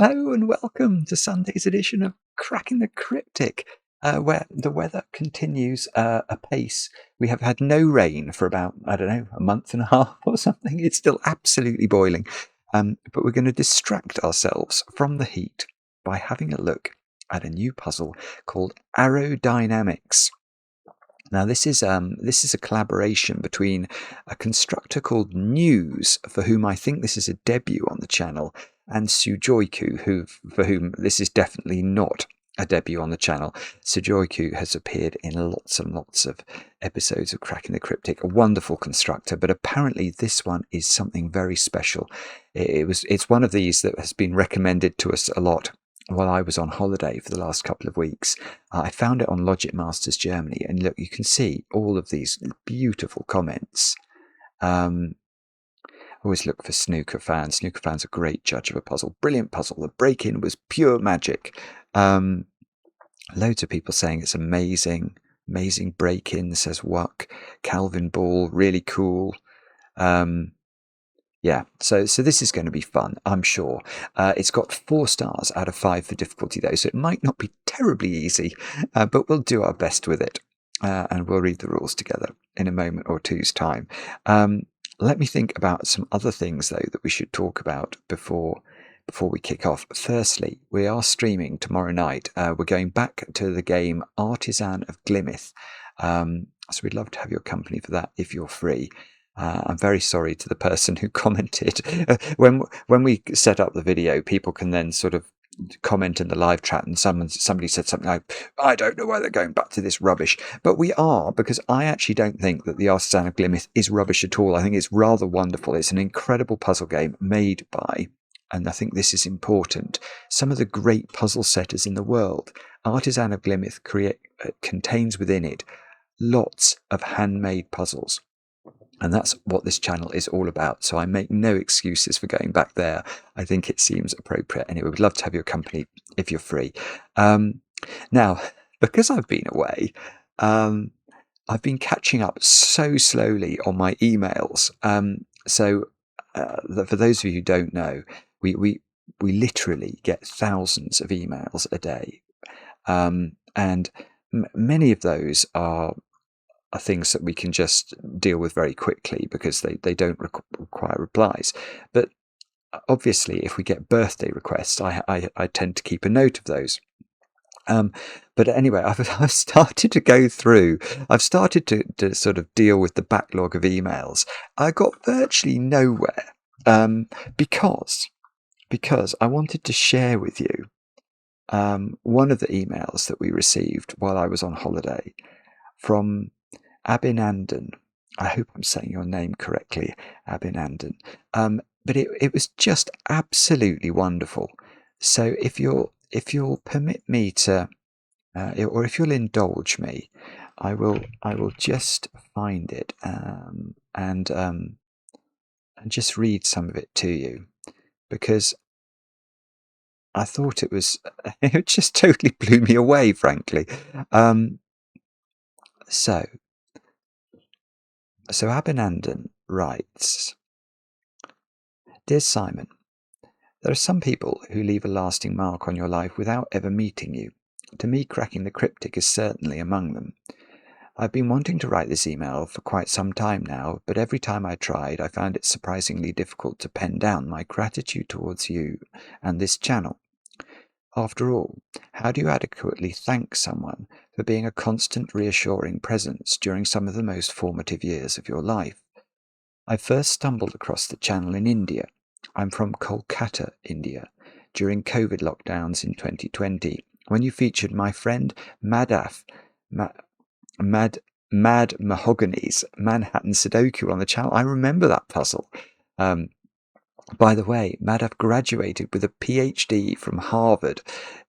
Hello and welcome to Sunday's edition of Cracking the Cryptic, where the weather continues apace. We have had no rain for about, I don't know, a month and a half or something. It's still absolutely boiling. But we're going to distract ourselves from the heat by having a look at a new puzzle called Aerodynamics. Now, this is a collaboration between a constructor called News, for whom I think this is a debut on the channel, and Sujoyku, for whom this is definitely not a debut on the channel. Sujoyku has appeared in lots and lots of episodes of Cracking the Cryptic, a wonderful constructor, but apparently this one is something very special. It's one of these that has been recommended to us a lot while I was on holiday for the last couple of weeks. I found it on Logic Masters Germany, and look, you can see all of these beautiful comments. Always look for snooker fans. Snooker fans are a great judge of a puzzle. Brilliant puzzle. The break-in was pure magic. Loads of people saying it's amazing. Amazing break-in, says Wuck. Calvin Ball, really cool. Yeah, so this is going to be fun, I'm sure. It's got 4 stars out of 5 for difficulty, though, so it might not be terribly easy, but we'll do our best with it, and we'll read the rules together in a moment or two's time. Let me think about some other things, though, that we should talk about before we kick off. Firstly, we are streaming tomorrow night. We're going back to the game Artisan of Glimeth, so we'd love to have your company for that if you're free. I'm very sorry to the person who commented. When we set up the video, people can then sort of comment in the live chat, and somebody said something like, I don't know why they're going back to this rubbish. But we are, because I actually don't think that the Artisan of Glimeth is rubbish at all. I think it's rather wonderful. It's an incredible puzzle game made by, and I think this is important, some of the great puzzle setters in the world. Artisan of Glimeth contains within it lots of handmade puzzles. And that's what this channel is all about. So I make no excuses for going back there. I think it seems appropriate. Anyway, we'd love to have your company if you're free. Now, because I've been away, I've been catching up so slowly on my emails. For those of you who don't know, we literally get thousands of emails a day. And many of those are things that we can just deal with very quickly because they don't require replies. But obviously, if we get birthday requests, I tend to keep a note of those. But anyway, I've started to go through. I've started to sort of deal with the backlog of emails. I got virtually nowhere because I wanted to share with you one of the emails that we received while I was on holiday from Abhinandan. I hope I'm saying your name correctly, Abhinandan. But it was just absolutely wonderful. So if you'll permit me to, or if you'll indulge me, I will just find it and just read some of it to you, because I thought it just totally blew me away, frankly. So Abhinandan writes, Dear Simon, there are some people who leave a lasting mark on your life without ever meeting you. To me, Cracking the Cryptic is certainly among them. I've been wanting to write this email for quite some time now, but every time I tried, I found it surprisingly difficult to pen down my gratitude towards you and this channel. After all, how do you adequately thank someone for being a constant reassuring presence during some of the most formative years of your life? I first stumbled across the channel in India. I'm from Kolkata, India, during COVID lockdowns in 2020, when you featured my friend Mad Mahogany's Manhattan Sudoku on the channel. I remember that puzzle. By the way, Madhav graduated with a PhD from Harvard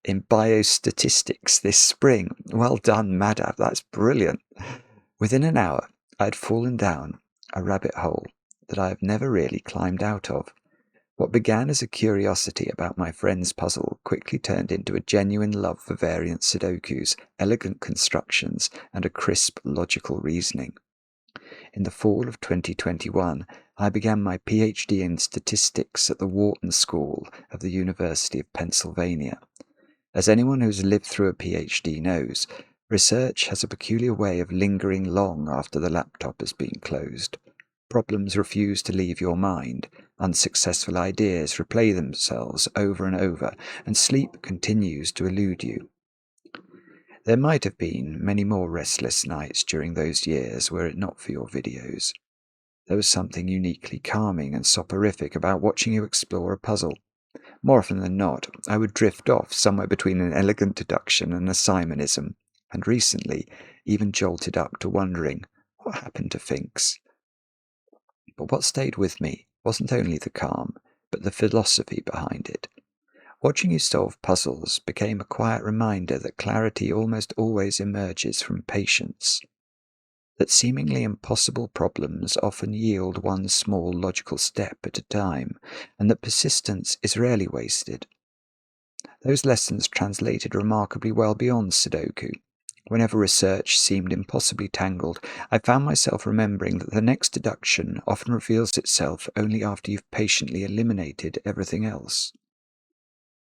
in biostatistics this spring. Well done, Madhav. That's brilliant. Within an hour, I had fallen down a rabbit hole that I have never really climbed out of. What began as a curiosity about my friend's puzzle quickly turned into a genuine love for variant Sudokus, elegant constructions, and a crisp, logical reasoning. In the fall of 2021, I began my PhD in statistics at the Wharton School of the University of Pennsylvania. As anyone who's lived through a PhD knows, research has a peculiar way of lingering long after the laptop has been closed. Problems refuse to leave your mind, unsuccessful ideas replay themselves over and over, and sleep continues to elude you. There might have been many more restless nights during those years were it not for your videos. There was something uniquely calming and soporific about watching you explore a puzzle. More often than not, I would drift off somewhere between an elegant deduction and a Simonism, and recently even jolted up to wondering, what happened to Finks? But what stayed with me wasn't only the calm, but the philosophy behind it. Watching you solve puzzles became a quiet reminder that clarity almost always emerges from patience, that seemingly impossible problems often yield one small logical step at a time, and that persistence is rarely wasted. Those lessons translated remarkably well beyond Sudoku. Whenever research seemed impossibly tangled, I found myself remembering that the next deduction often reveals itself only after you've patiently eliminated everything else.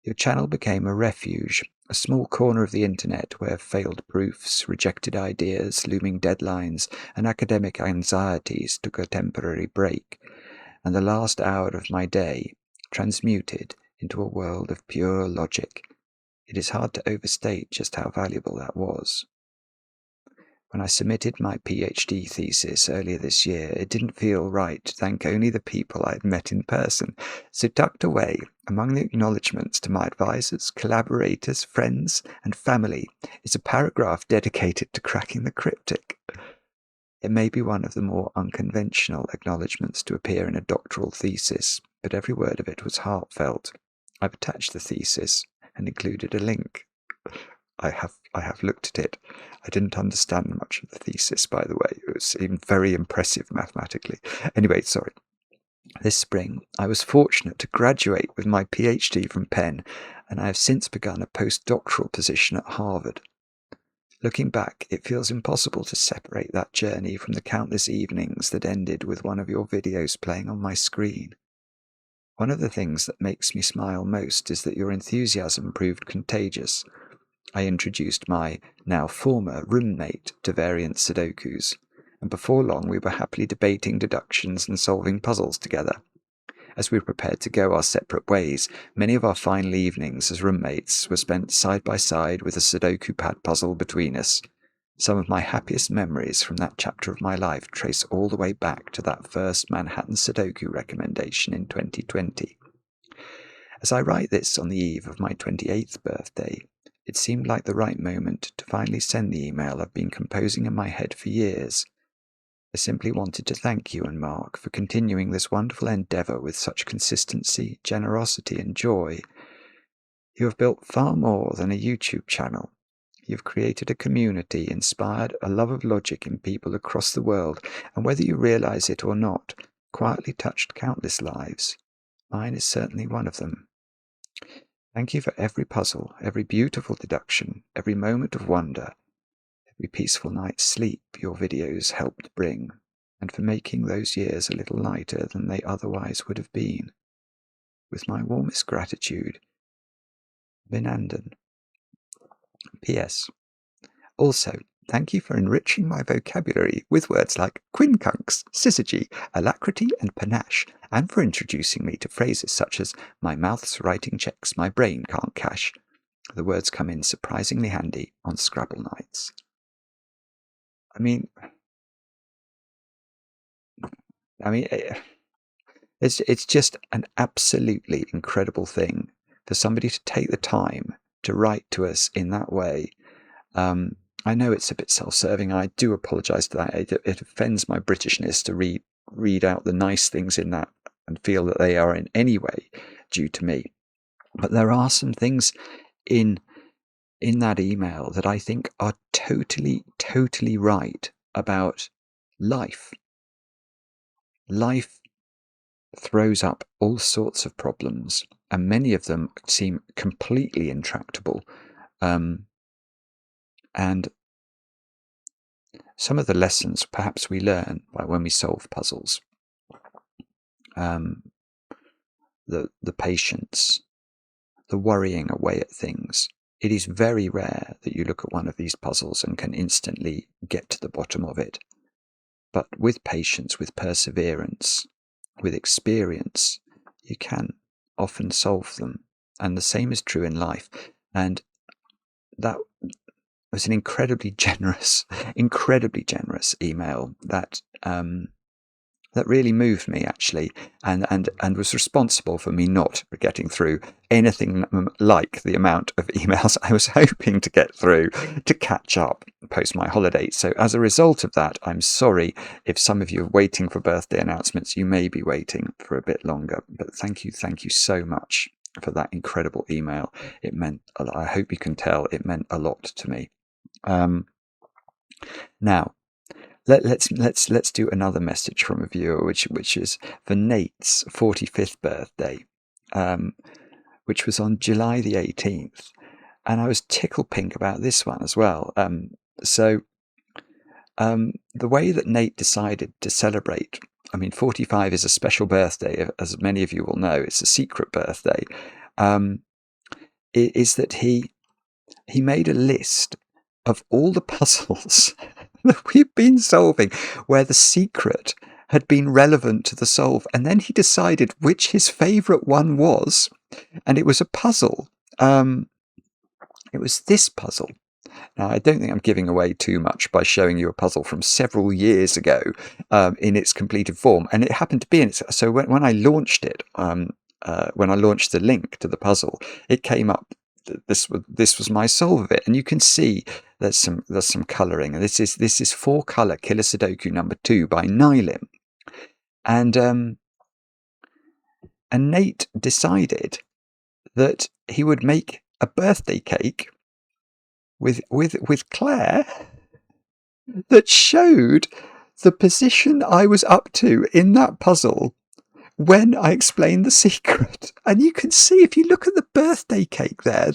Your channel became a refuge, a small corner of the internet where failed proofs, rejected ideas, looming deadlines, and academic anxieties took a temporary break, and the last hour of my day transmuted into a world of pure logic. It is hard to overstate just how valuable that was. When I submitted my PhD thesis earlier this year, it didn't feel right to thank only the people I had met in person, so tucked away among the acknowledgements to my advisors, collaborators, friends, and family is a paragraph dedicated to cracking the cryptic. It may be one of the more unconventional acknowledgements to appear in a doctoral thesis, but every word of it was heartfelt. I've attached the thesis and included a link. I have looked at it. I didn't understand much of the thesis, by the way. It seemed very impressive mathematically. Anyway, sorry. This spring, I was fortunate to graduate with my PhD from Penn, and I have since begun a postdoctoral position at Harvard. Looking back, it feels impossible to separate that journey from the countless evenings that ended with one of your videos playing on my screen. One of the things that makes me smile most is that your enthusiasm proved contagious. I introduced my, now former, roommate to variant sudokus, and before long we were happily debating deductions and solving puzzles together. As we prepared to go our separate ways, many of our final evenings as roommates were spent side by side with a sudoku pad puzzle between us. Some of my happiest memories from that chapter of my life trace all the way back to that first Manhattan Sudoku recommendation in 2020. As I write this on the eve of my 28th birthday, it seemed like the right moment to finally send the email I've been composing in my head for years. I simply wanted to thank you and Mark for continuing this wonderful endeavour with such consistency, generosity, and joy. You have built far more than a YouTube channel. You've created a community, inspired a love of logic in people across the world, and whether you realise it or not, quietly touched countless lives. Mine is certainly one of them. Thank you for every puzzle, every beautiful deduction, every moment of wonder, every peaceful night's sleep your videos helped bring, and for making those years a little lighter than they otherwise would have been. With my warmest gratitude, Abhinandan. P.S. Also, thank you for enriching my vocabulary with words like quincunx, syzygy, alacrity, and panache, and for introducing me to phrases such as my mouth's writing checks my brain can't cash. The words come in surprisingly handy on Scrabble nights. I mean, it's just an absolutely incredible thing for somebody to take the time to write to us in that way. I know it's a bit self-serving. I do apologise for that. It offends my Britishness to read out the nice things in that and feel that they are in any way due to me. But there are some things in that email that I think are totally, totally right about life. Life throws up all sorts of problems, and many of them seem completely intractable. And some of the lessons perhaps we learn by when we solve puzzles. the patience, the worrying away at things. It is very rare that you look at one of these puzzles and can instantly get to the bottom of it. But with patience, with perseverance, with experience, you can often solve them. And the same is true in life. And that was an incredibly generous email that that really moved me, actually, and was responsible for me not getting through anything like the amount of emails I was hoping to get through to catch up post my holiday. So as a result of that, I'm sorry if some of you are waiting for birthday announcements. You may be waiting for a bit longer, but thank you so much for that incredible email. It meant a lot. I hope you can tell it meant a lot to me. Now, let's do another message from a viewer, which is for Nate's 45th birthday, which was on July the 18th, and I was tickle pink about this one as well. So the way that Nate decided to celebrate, I mean, 45 is a special birthday, as many of you will know. It's a secret birthday. Is that he made a list of all the puzzles that we've been solving where the secret had been relevant to the solve, and then he decided which his favourite one was, and it was a puzzle. It was this puzzle. Now, I don't think I'm giving away too much by showing you a puzzle from several years ago in its completed form, and it happened to be in it. So when I launched it, when I launched the link to the puzzle, it came up. This was my solve of it, and you can see there's some colouring, and this is 4-colour Killer Sudoku number 2 by Nylim, and Nate decided that he would make a birthday cake with Claire that showed the position I was up to in that puzzle when I explained the secret. And you can see, if you look at the birthday cake there,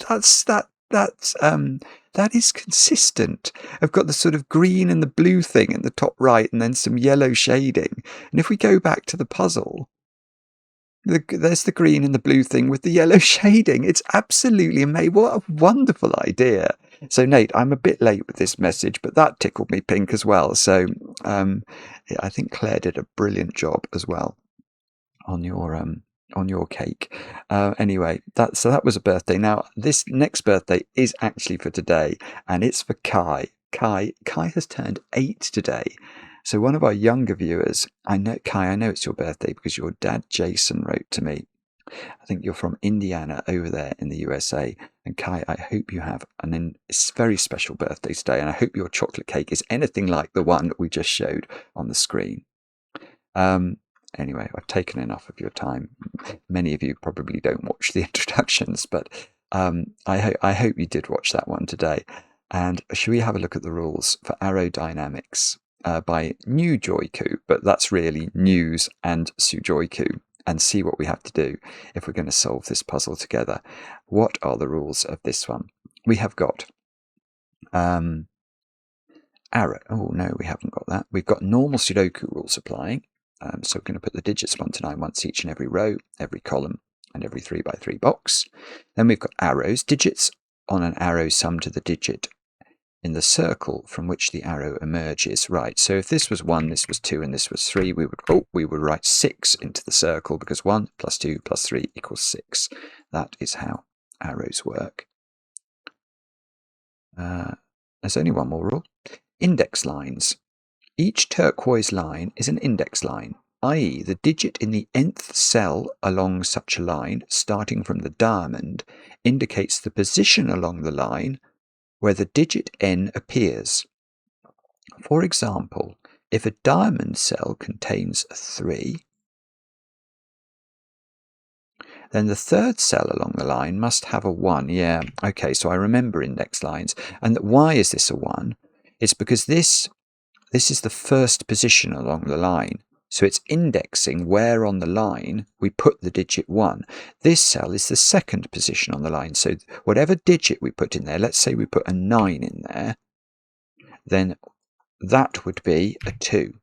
that is consistent. I've got the sort of green and the blue thing in the top right, and then some yellow shading. And if we go back to the puzzle, there's the green and the blue thing with the yellow shading. It's absolutely amazing. What a wonderful idea. So Nate, I'm a bit late with this message, but that tickled me pink as well. So I think Claire did a brilliant job as well on your cake. Anyway, that was a birthday. Now, this next birthday is actually for today, and it's for Kai. Kai has turned 8 today. So one of our younger viewers, Kai, I know it's your birthday because your dad Jason wrote to me. I think you're from Indiana over there in the USA. And Kai, I hope you have a very special birthday today, and I hope your chocolate cake is anything like the one we just showed on the screen. Anyway, I've taken enough of your time. Many of you probably don't watch the introductions, but I hope you did watch that one today. And should we have a look at the rules for aerodynamics by sujoyku, but that's really news and sujoyku, and see what we have to do if we're going to solve this puzzle together. What are the rules of this one? We have got arrow. Oh, no, we haven't got that. We've got normal Sudoku rules applying. So we're going to put the digits 1 to 9 once each in every row, every column, and every 3 by 3 box. Then we've got arrows. Digits on an arrow sum to the digit in the circle from which the arrow emerges. Right, so if this was 1, this was 2, and this was 3, we would write 6 into the circle, because 1 plus 2 plus 3 equals 6. That is how arrows work. There's only one more rule. Index lines. Each turquoise line is an index line, i.e. the digit in the nth cell along such a line, starting from the diamond, indicates the position along the line where the digit n appears. For example, if a diamond cell contains 3, then the third cell along the line must have a 1. Yeah, okay, so I remember index lines. And why is this a 1? It's because this is the first position along the line. So it's indexing where on the line we put the digit 1. This cell is the second position on the line. So whatever digit we put in there, let's say we put a 9 in there, then that would be a 2.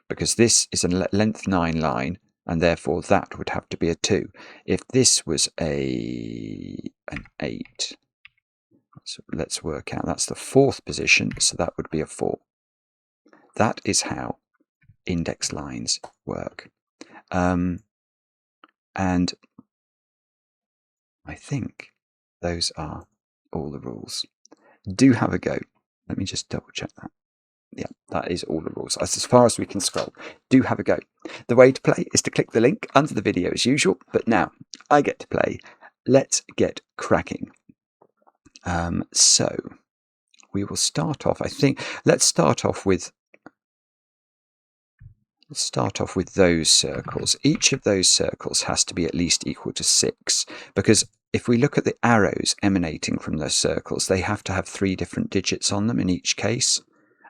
Because this is a length 9 line, and therefore that would have to be a 2. If this was an 8, so let's work out, that's the 4th position, so that would be a 4. That is how index lines work. And I think those are all the rules. Do have a go. Let me just double check that. Yeah, that is all the rules. As far as we can scroll. Do have a go. The way to play is to click the link under the video as usual, but now I get to play. Let's get cracking. So we will start off, I think, let's start off with those circles. Each of those circles has to be at least equal to 6, because if we look at the arrows emanating from those circles, they have to have 3 different digits on them in each case.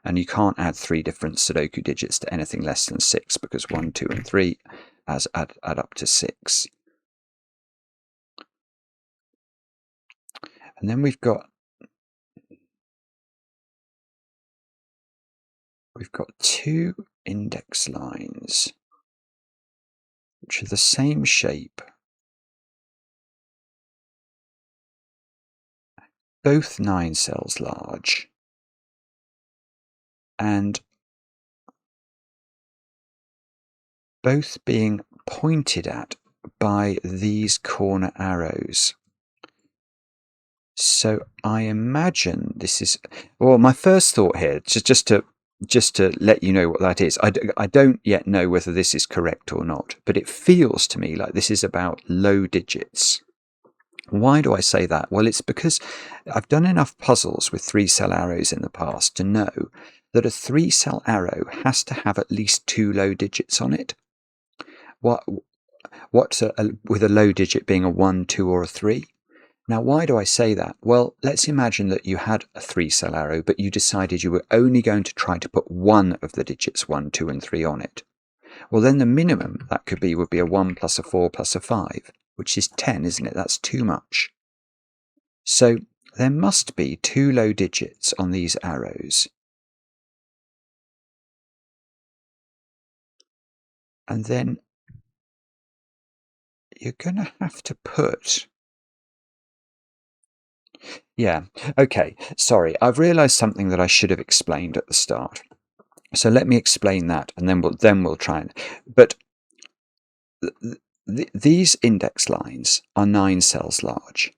And you can't add 3 different Sudoku digits to anything less than 6, because 1, 2, and 3 add up to 6. And then we've got 2 index lines, which are the same shape, both 9 cells large, and both being pointed at by these corner arrows. So I imagine this is, well, my first thought here, just to let you know what that is. I don't yet know whether this is correct or not, but it feels to me like this is about low digits. Why do I say that? Well, it's because I've done enough puzzles with 3-cell arrows in the past to know that a 3-cell arrow has to have at least 2 low digits on it. What's with a low digit being a 1, 2, or a 3? Now, why do I say that? Well, let's imagine that you had a 3-cell arrow, but you decided you were only going to try to put one of the digits 1, 2, and 3 on it. Well, then the minimum that could be would be a 1 plus a 4 plus a 5, which is 10, isn't it? That's too much. So there must be 2 low digits on these arrows. And then you're going to have to put... Yeah, okay, sorry, I've realised something that I should have explained at the start. So let me explain that, and then we'll try and... But these index lines are 9 cells large.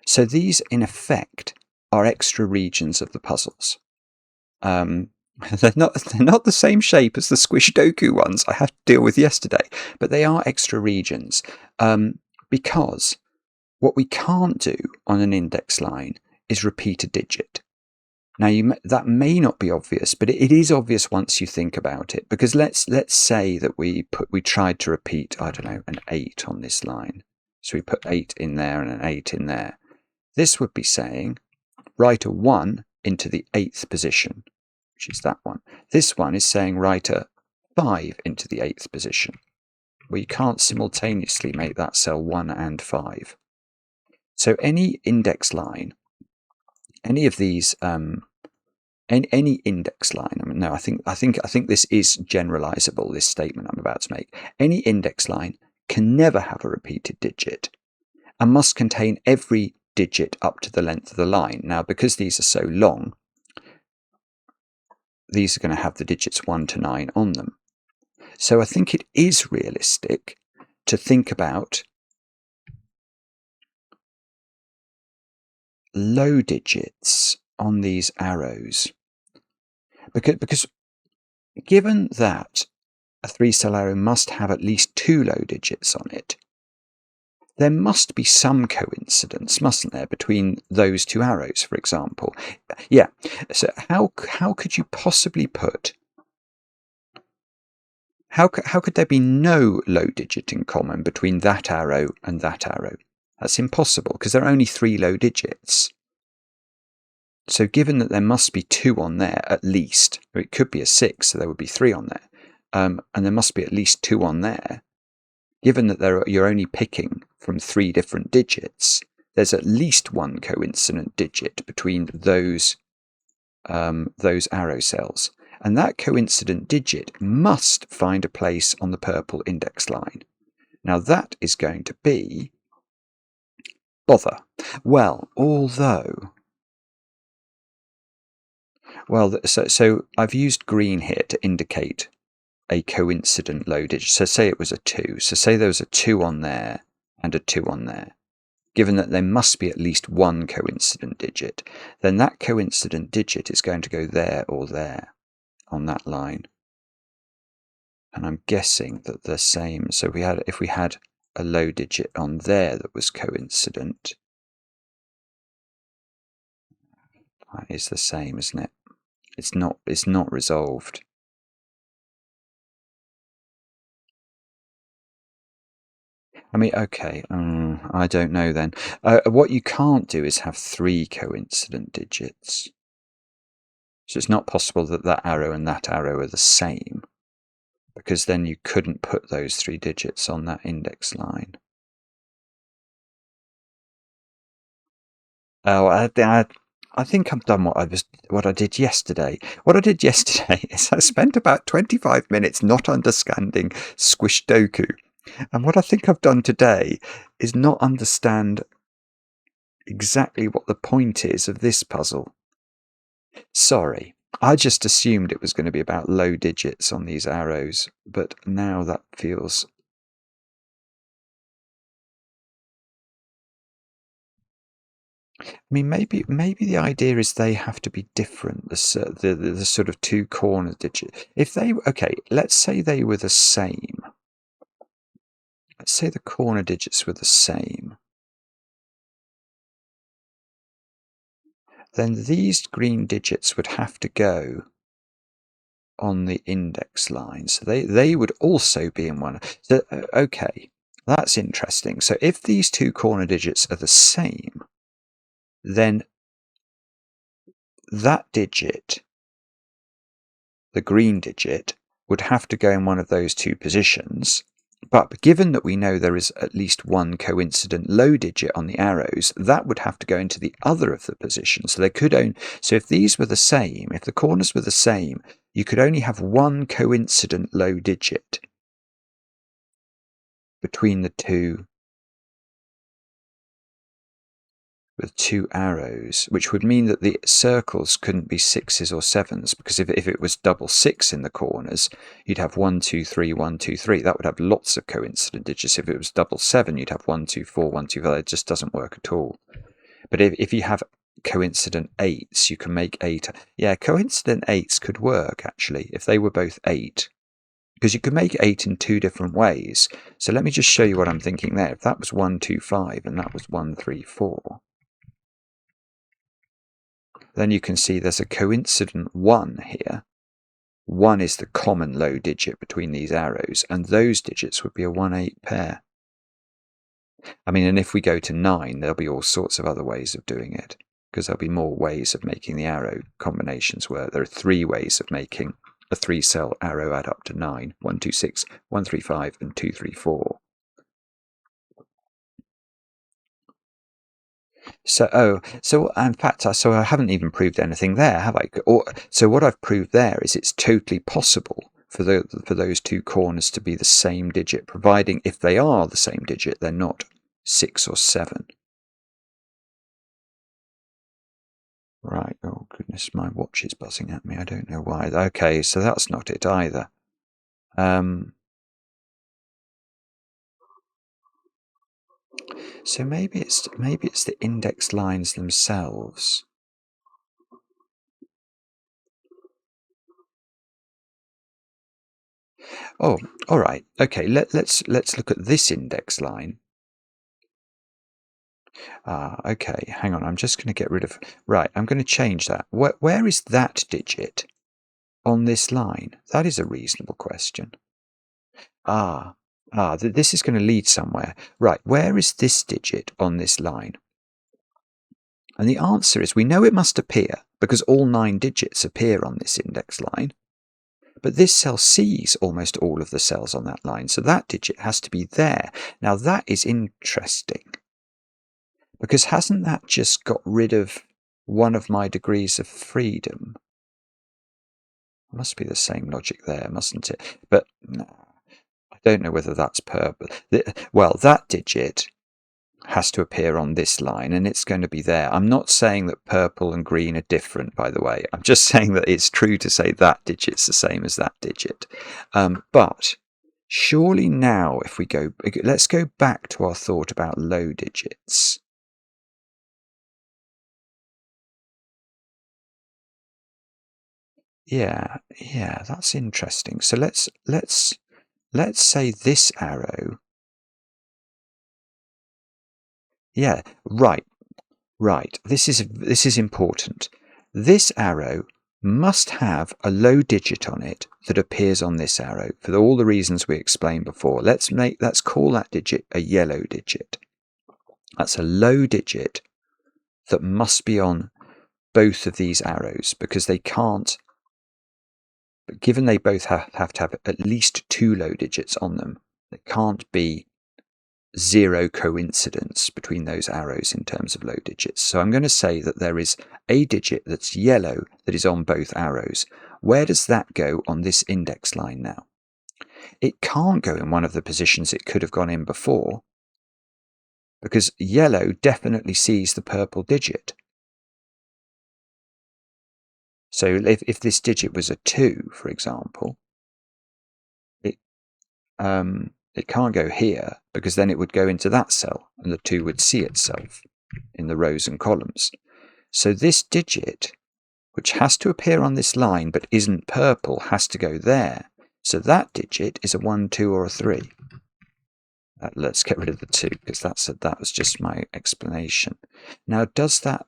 So these, in effect, are extra regions of the puzzles. They're not the same shape as the sudoku ones I had to deal with yesterday, but they are extra regions, because what we can't do on an index line is repeat a digit. Now, that may not be obvious, but it is obvious once you think about it, because let's say that we tried to repeat, I don't know, an 8 on this line. So we put 8 in there and an 8 in there. This would be saying, write a 1 into the 8th position, which is that one. This one is saying write a 5 into the 8th position. Well, you can't simultaneously make that cell 1 and 5. So any index line, any of these, any index line. I mean, no, I think this is generalizable. This statement I'm about to make. Any index line can never have a repeated digit, and must contain every digit up to the length of the line. Now, because these are so long, these are going to have the digits 1 to 9 on them. So I think it is realistic to think about low digits on these arrows, because given that a 3-cell arrow must have at least 2 low digits on it, there must be some coincidence, mustn't there, between those 2 arrows, for example? Yeah, so how could you possibly put... How could there be no low digit in common between that arrow and that arrow? That's impossible, because there are only 3 low digits. So given that there must be 2 on there at least, or it could be a 6, so there would be 3 on there, and there must be at least 2 on there, given that you're only picking from 3 different digits, there's at least 1 coincident digit between those arrow cells. And that coincident digit must find a place on the purple index line. Now that is going to be bother. Well, although... Well, so I've used green here to indicate a coincident low digit. So say it was a 2. So say there was a 2 on there and a 2 on there. Given that there must be at least one coincident digit, then that coincident digit is going to go there or there on that line. And I'm guessing that the same. So if we had a low digit on there that was coincident, that is the same, isn't it? It's not resolved. I mean, okay, I don't know then. What you can't do is have 3 coincident digits. So it's not possible that that arrow and that arrow are the same, because then you couldn't put those 3 digits on that index line. Oh, I think I've done what I did yesterday. What I did yesterday is I spent about 25 minutes not understanding sudoku. And what I think I've done today is not understand exactly what the point is of this puzzle. Sorry, I just assumed it was going to be about low digits on these arrows, but now that feels... I mean, maybe the idea is they have to be different, the sort of 2 corner digits. If they... Okay, let's say they were the same. Let's say the corner digits were the same. Then these green digits would have to go on the index line. So they would also be in one. So, okay, that's interesting. So if these 2 corner digits are the same, then that digit, the green digit, would have to go in one of those 2 positions. But given that we know there is at least one coincident low digit on the arrows, that would have to go into the other of the positions. So they could only... So if these were the same, if the corners were the same, you could only have one coincident low digit between the 2 with 2 arrows, which would mean that the circles couldn't be 6s or 7s, because if it was double 6 in the corners, you'd have 1, 2, 3, 1, 2, 3. That would have lots of coincident digits. If it was double 7, you'd have 1, 2, 4, 1, 2, 5. It just doesn't work at all. But if you have coincident 8s, you can make 8. Yeah, coincident 8s could work, actually, if they were both 8. Because you could make 8 in 2 different ways. So let me just show you what I'm thinking there. If that was 1, 2, 5, and that was 1, 3, 4... then you can see there's a coincident 1 here. 1 is the common low digit between these arrows, and those digits would be a 1-8 pair. I mean, and if we go to 9, there'll be all sorts of other ways of doing it, because there'll be more ways of making the arrow combinations work. There are 3 ways of making a 3-cell arrow add up to 9. 1, 2, 6, 1, 3, 5, and 2, 3, 4. So in fact, I haven't even proved anything there, have I? So what I've proved there is it's totally possible for those 2 corners to be the same digit, providing if they are the same digit, they're not 6 or 7. Right. Oh goodness, my watch is buzzing at me. I don't know why. Okay, so that's not it either. So maybe it's the index lines themselves. Oh, all right. Okay, let's look at this index line. Okay, hang on. I'm just going to get rid of... Right, I'm going to change that. Where is that digit on this line? That is a reasonable question. This is going to lead somewhere. Right, where is this digit on this line? And the answer is we know it must appear because all 9 digits appear on this index line. But this cell sees almost all of the cells on that line, so that digit has to be there. Now that is interesting, because hasn't that just got rid of one of my degrees of freedom? Must be the same logic there, mustn't it? But I don't know whether that's purple. Well, that digit has to appear on this line, and it's going to be there. I'm not saying that purple and green are different, by the way. I'm just saying that it's true to say that digit's the same as that digit. But surely now, if we go, let's go back to our thought about low digits. Yeah, that's interesting. So let's say this arrow. Yeah, right. This is important. This arrow must have a low digit on it that appears on this arrow for all the reasons we explained before. Let's call that digit a yellow digit. That's a low digit that must be on both of these arrows because they can't. But given they both have to have at least 2 low digits on them, there can't be 0 coincidence between those arrows in terms of low digits. So I'm going to say that there is a digit that's yellow that is on both arrows. Where does that go on this index line now? It can't go in one of the positions it could have gone in before, because yellow definitely sees the purple digit. So if this digit was a 2, for example, it can't go here, because then it would go into that cell, and the 2 would see itself in the rows and columns. So this digit, which has to appear on this line but isn't purple, has to go there. So that digit is a 1, 2, or a 3. Let's get rid of the 2, because that was just my explanation. Now, does that...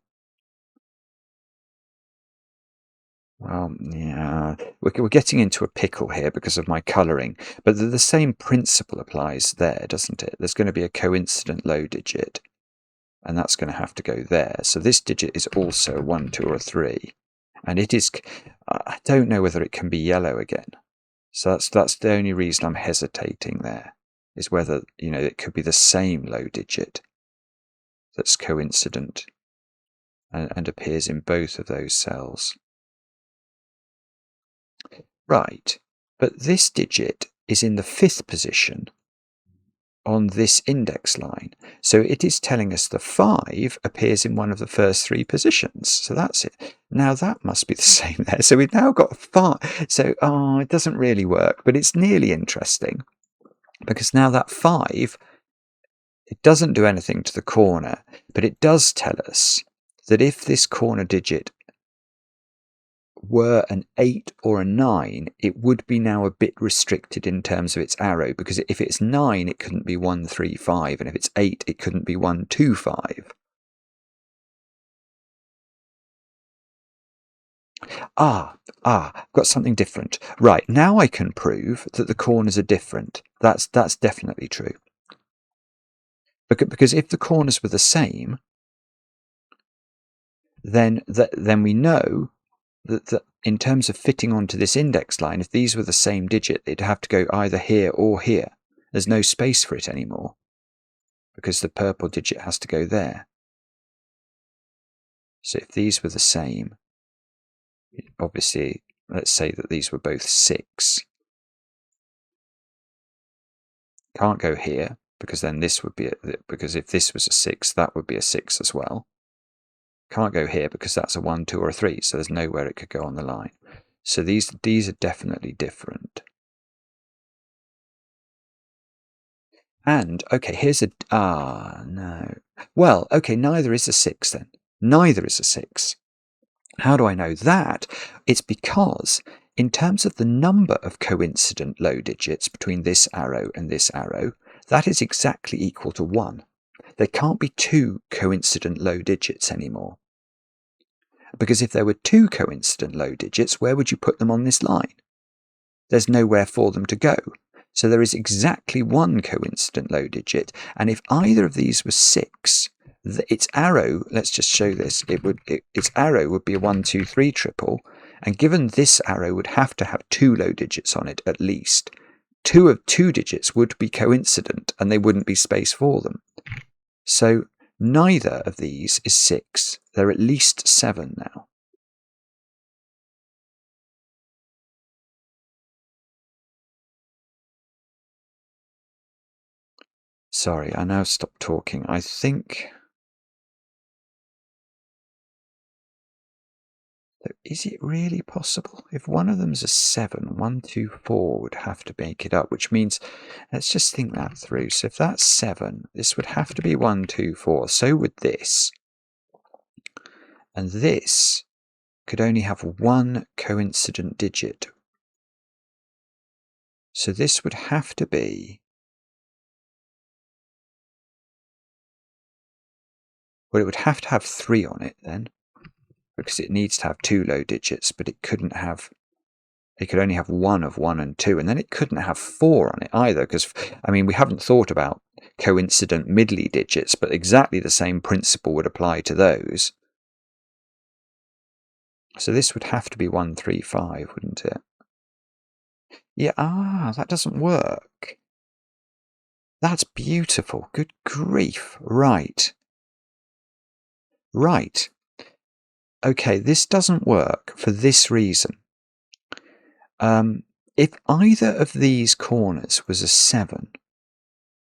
Well, yeah, we're getting into a pickle here because of my colouring, but the same principle applies there, doesn't it? There's going to be a coincident low digit, and that's going to have to go there. So this digit is also a 1, 2, or a 3, and it is... I don't know whether it can be yellow again. So that's the only reason I'm hesitating there, is whether, it could be the same low digit that's coincident and appears in both of those cells. Right, but this digit is in the 5th position on this index line. So it is telling us the 5 appears in one of the first 3 positions. So that's it. Now that must be the same there. So we've now got 5. So, it doesn't really work, but it's nearly interesting, because now that 5, it doesn't do anything to the corner, but it does tell us that if this corner digit were an 8 or a 9, it would be now a bit restricted in terms of its arrow, because if it's 9, it couldn't be 1, 3, 5, and if it's 8, it couldn't be 1, 2, 5. Got something different. Right, now I can prove that the corners are different. That's definitely true. Because if the corners were the same, then we know that in terms of fitting onto this index line, if these were the same digit, it'd have to go either here or here. There's no space for it anymore, because the purple digit has to go there. So if these were the same, obviously, let's say that these were both 6. Can't go here, because then this would be, because if this was a 6, that would be a 6 as well. Can't go here because that's a 1, 2, or a 3, so there's nowhere it could go on the line. So these are definitely different. And, okay, here's a... no. Well, okay, neither is a 6 then. Neither is a 6. How do I know that? It's because, in terms of the number of coincident low digits between this arrow and this arrow, that is exactly equal to 1. There can't be 2 coincident low digits anymore. Because if there were 2 coincident low digits, where would you put them on this line? There's nowhere for them to go. So there is exactly 1 coincident low digit, and if either of these was 6, its arrow, let's just show this, its arrow would be a 1, 2, 3 triple, and given this arrow would have to have 2 low digits on it at least, 2 of 2 digits would be coincident, and they wouldn't be space for them. So neither of these is 6. They're at least 7 now. Sorry, I now stop talking. I think... Is it really possible? If one of them's a 7, 1, 2, 4 would have to make it up, which means, let's just think that through. So if that's 7, this would have to be 1, 2, 4. So would this. And this could only have one coincident digit. So this would have to be... Well, it would have to have 3 on it then, because it needs to have 2 low digits, but it couldn't have... It could only have 1 of 1 and 2, and then it couldn't have 4 on it either, because, I mean, we haven't thought about coincident middly digits, but exactly the same principle would apply to those. So this would have to be 1, 3, 5, wouldn't it? Yeah, that doesn't work. That's beautiful. Good grief. Right. Right. Okay, this doesn't work for this reason. If either of these corners was a 7,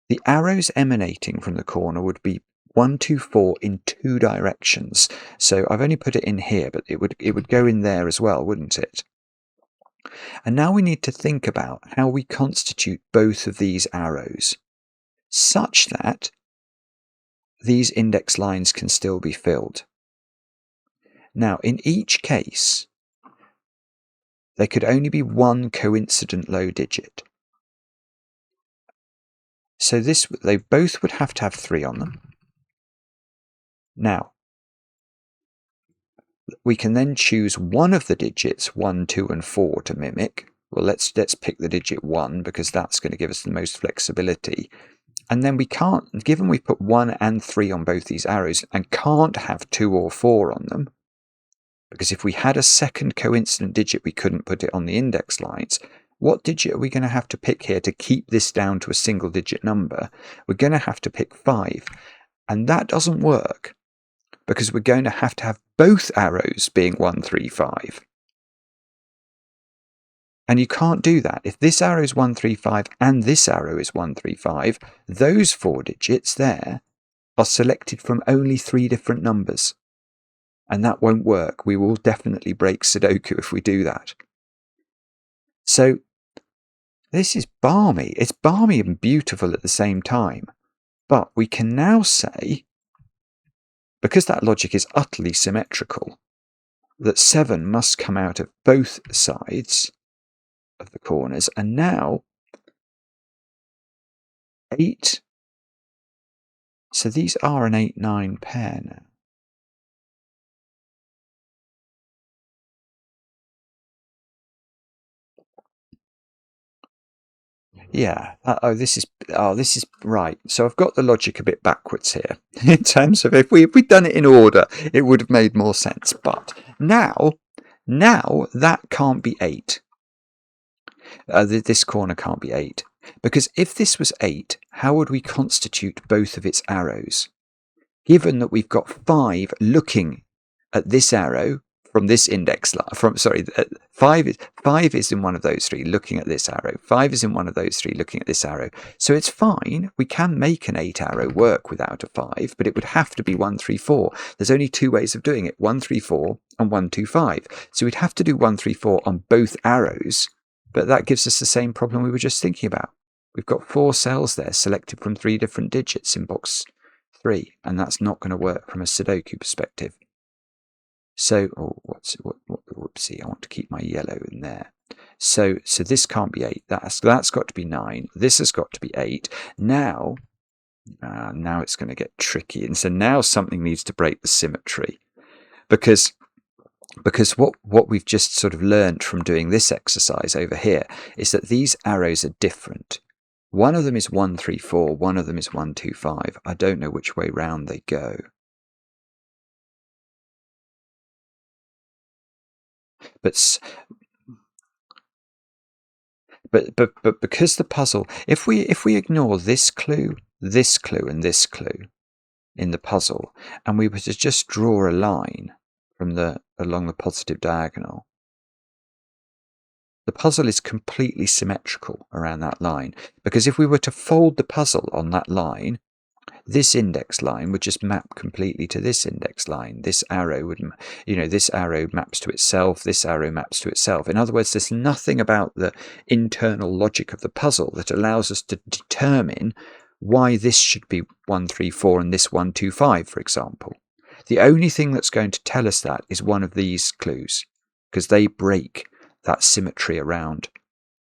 the arrows emanating from the corner would be 1, 2, 4 in 2 directions. So I've only put it in here, but it would go in there as well, wouldn't it? And now we need to think about how we constitute both of these arrows such that these index lines can still be filled. Now, in each case, there could only be one coincident low digit. So they both would have to have 3 on them. Now, we can then choose one of the digits, 1, 2, and 4, to mimic. Well, let's pick the digit 1 because that's going to give us the most flexibility. And then we can't, given we put 1 and 3 on both these arrows and can't have 2 or 4 on them, because if we had a second coincident digit, we couldn't put it on the index lines. What digit are we going to have to pick here to keep this down to a single digit number? We're going to have to pick 5. And that doesn't work because we're going to have both arrows being 1, 3, 5. And you can't do that. If this arrow is 1, 3, 5 and this arrow is 1, 3, 5, those 4 digits there are selected from only 3 different numbers. And that won't work. We will definitely break Sudoku if we do that. So this is balmy. It's balmy and beautiful at the same time. But we can now say, because that logic is utterly symmetrical, that 7 must come out of both sides of the corners. And now 8. So these are an 8, 9 pair now. Yeah. This is right. So I've got the logic a bit backwards here in terms of if we'd done it in order, it would have made more sense. But now that can't be 8. This corner can't be 8 because if this was 8, how would we constitute both of its arrows? Given that we've got 5 looking at this arrow from this index line, 5 is in one of those 3 looking at this arrow. 5 is in one of those 3 looking at this arrow. So it's fine. We can make an 8 arrow work without a 5, but it would have to be 1, 3, 4. There's only 2 ways of doing it, 1, 3, 4 and 1, 2, 5. So we'd have to do 1, 3, 4 on both arrows, but that gives us the same problem we were just thinking about. We've got 4 cells there selected from 3 different digits in box 3, and that's not going to work from a Sudoku perspective. So, whoopsie, I want to keep my yellow in there. So this can't be 8. That's got to be 9. This has got to be 8. Now it's going to get tricky. And so now something needs to break the symmetry. Because what we've just sort of learned from doing this exercise over here is that these arrows are different. One of them is 1, 3, 4. One of them is 1, 2, 5. I don't know which way round they go. But because the puzzle, if we ignore this clue, and this clue in the puzzle, and we were to just draw a line from along the positive diagonal, the puzzle is completely symmetrical around that line, because if we were to fold the puzzle on that line, this index line would just map completely to this index line. This arrow would, this arrow maps to itself, this arrow maps to itself. In other words, there's nothing about the internal logic of the puzzle that allows us to determine why this should be 1, 3, 4 and this 1, 2, 5, for example. The only thing that's going to tell us that is one of these clues, because they break that symmetry around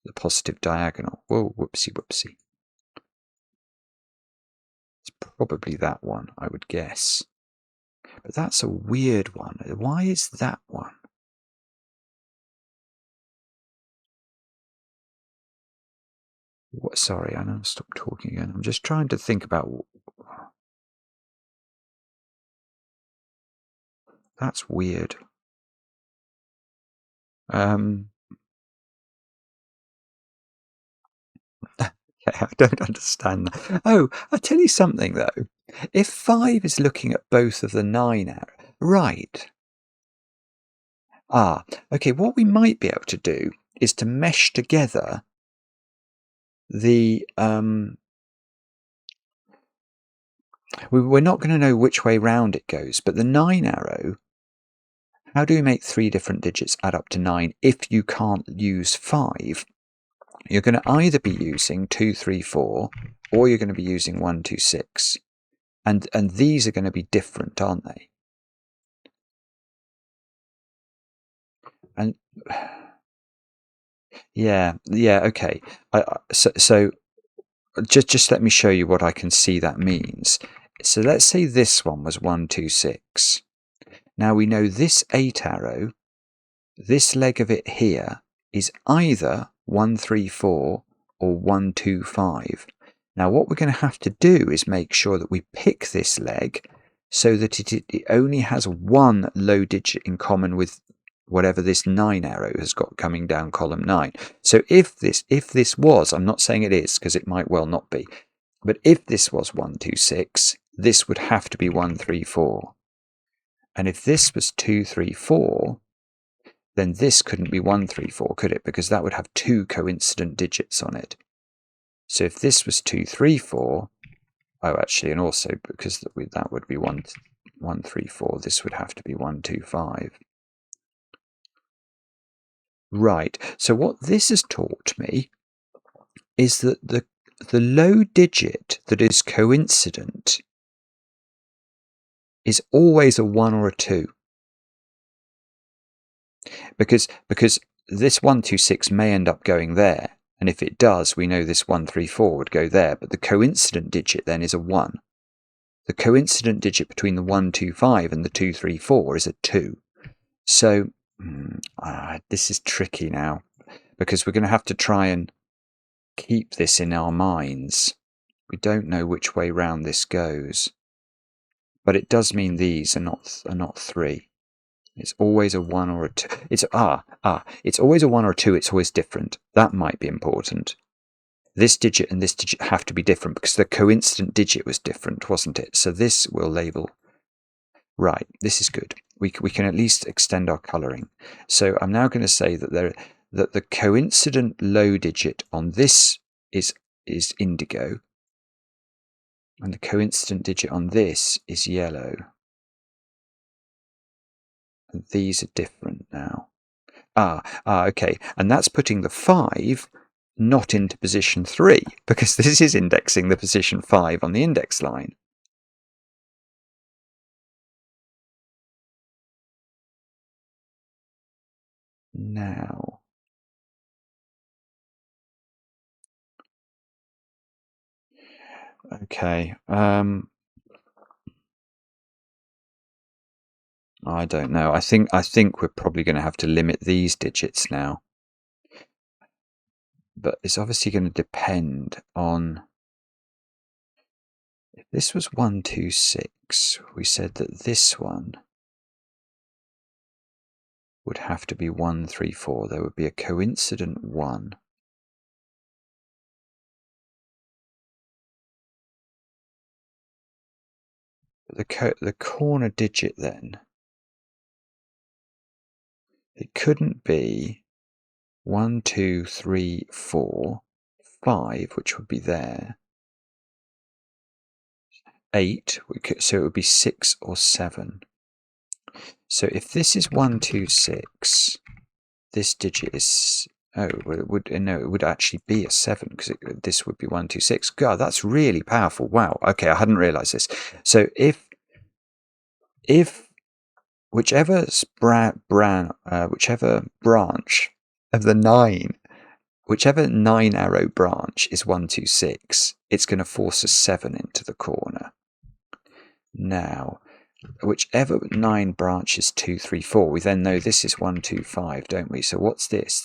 the positive diagonal. Whoa, whoopsie, whoopsie. It's probably that one, I would guess. But that's a weird one. Why is that one? What? Sorry, I know. Stop talking again. I'm just trying to think about. That's weird. I don't understand that. Oh, I'll tell you something, though. If 5 is looking at both of the 9 arrows, right. Okay, what we might be able to do is to mesh together the... we're not going to know which way round it goes, but the 9 arrow, how do we make 3 different digits add up to 9 if you can't use 5? You're going to either be using 2, 3, 4, or you're going to be using 1, 2, 6. And these are going to be different, aren't they? And yeah, okay. So just let me show you what I can see that means. So let's say this one was 1, 2, 6. Now we know this 8 arrow, this leg of it here, is either 1, 3, 4 or 1, 2, 5. Now what we're going to have to do is make sure that we pick this leg so that it only has one low digit in common with whatever this 9 arrow has got coming down column 9. So if this was, I'm not saying it is because it might well not be, but if this was 1, 2, 6, this would have to be 1, 3, 4. And if this was 2, 3, 4, then this couldn't be 1, 3, 4, could it? Because that would have 2 coincident digits on it. So if this was 2, 3, 4, oh, actually, and also because that would be 1, 3, 4, this would have to be 1, 2, 5. Right, so what this has taught me is that the low digit that is coincident is always a 1 or a 2. Because this 1, 2, 6 may end up going there, and if it does, we know this 1, 3, 4 would go there, but the coincident digit then is a 1. The coincident digit between the 1, 2, 5 and the 2, 3, 4 is a 2. So this is tricky now, because we're going to have to try and keep this in our minds. We don't know which way round this goes, but it does mean these are not 3. It's always a 1 or a 2. It's always a 1 or a 2. It's always different. That might be important. This digit and this digit have to be different because the coincident digit was different, wasn't it? So this we'll label. Right, this is good. We can at least extend our colouring. So I'm now going to say that the coincident low digit on this is indigo, and the coincident digit on this is yellow. And these are different now. Okay, and that's putting the 5 not into position 3, because this is indexing the position 5 on the index line. Now, okay, I don't know. I think we're probably going to have to limit these digits now. But it's obviously going to depend on... If this was 1, 2, 6, we said that this one would have to be 1, 3, 4. There would be a coincident 1. The corner digit then, it couldn't be 1, 2, 3, 4, 5, which would be there. 8, so it would be 6 or 7. So if this is 1, 2, 6, this digit is, oh, well, it would actually be a 7 because this would be 1, 2, 6. God, that's really powerful. Wow. Okay, I hadn't realized this. So if whichever branch of the 9, whichever 9 arrow branch is 1, 2, 6, it's going to force a 7 into the corner. Now, whichever 9 branch is 2, 3, 4, we then know this is 1, 2, 5, don't we? So what's this?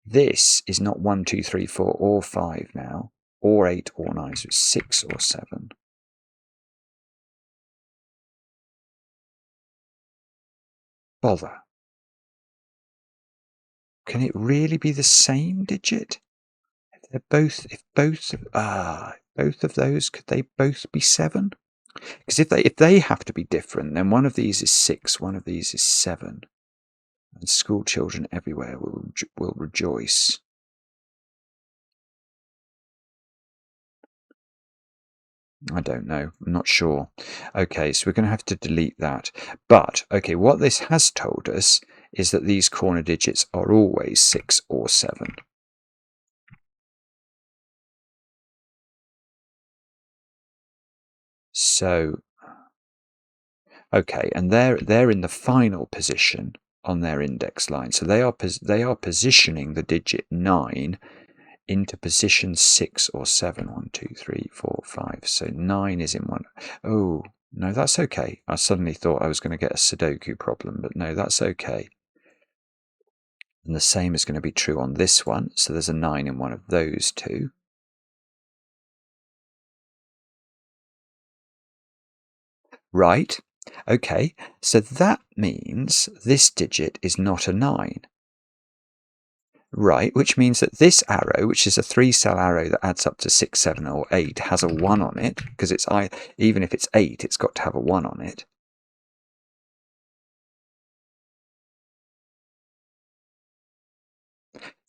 This is not 1, 2, 3, 4 or 5 now, or 8 or 9, so it's 6 or 7. Bother. Can it really be the same digit? If both of those, could they both be 7? Because if they have to be different, then one of these is 6, one of these is 7. And school children everywhere will rejoice. I don't know. I'm not sure. Okay, so we're going to have to delete that. But, okay, what this has told us is that these corner digits are always 6 or 7. So, okay, and they're in the final position on their index line. So they are positioning the digit 9 into position 6 or 7. 1, 2, 3, 4, 5. So 9 is in one. Oh, no, that's okay. I suddenly thought I was going to get a sudoku problem, but no, that's okay. And the same is going to be true on this one. So there's a 9 in one of those two. Right. Okay, so that means this digit is not a 9. Right, which means that this arrow, which is a 3-cell arrow that adds up to 6, 7, or 8, has a 1 on it, because even if it's 8, it's got to have a 1 on it.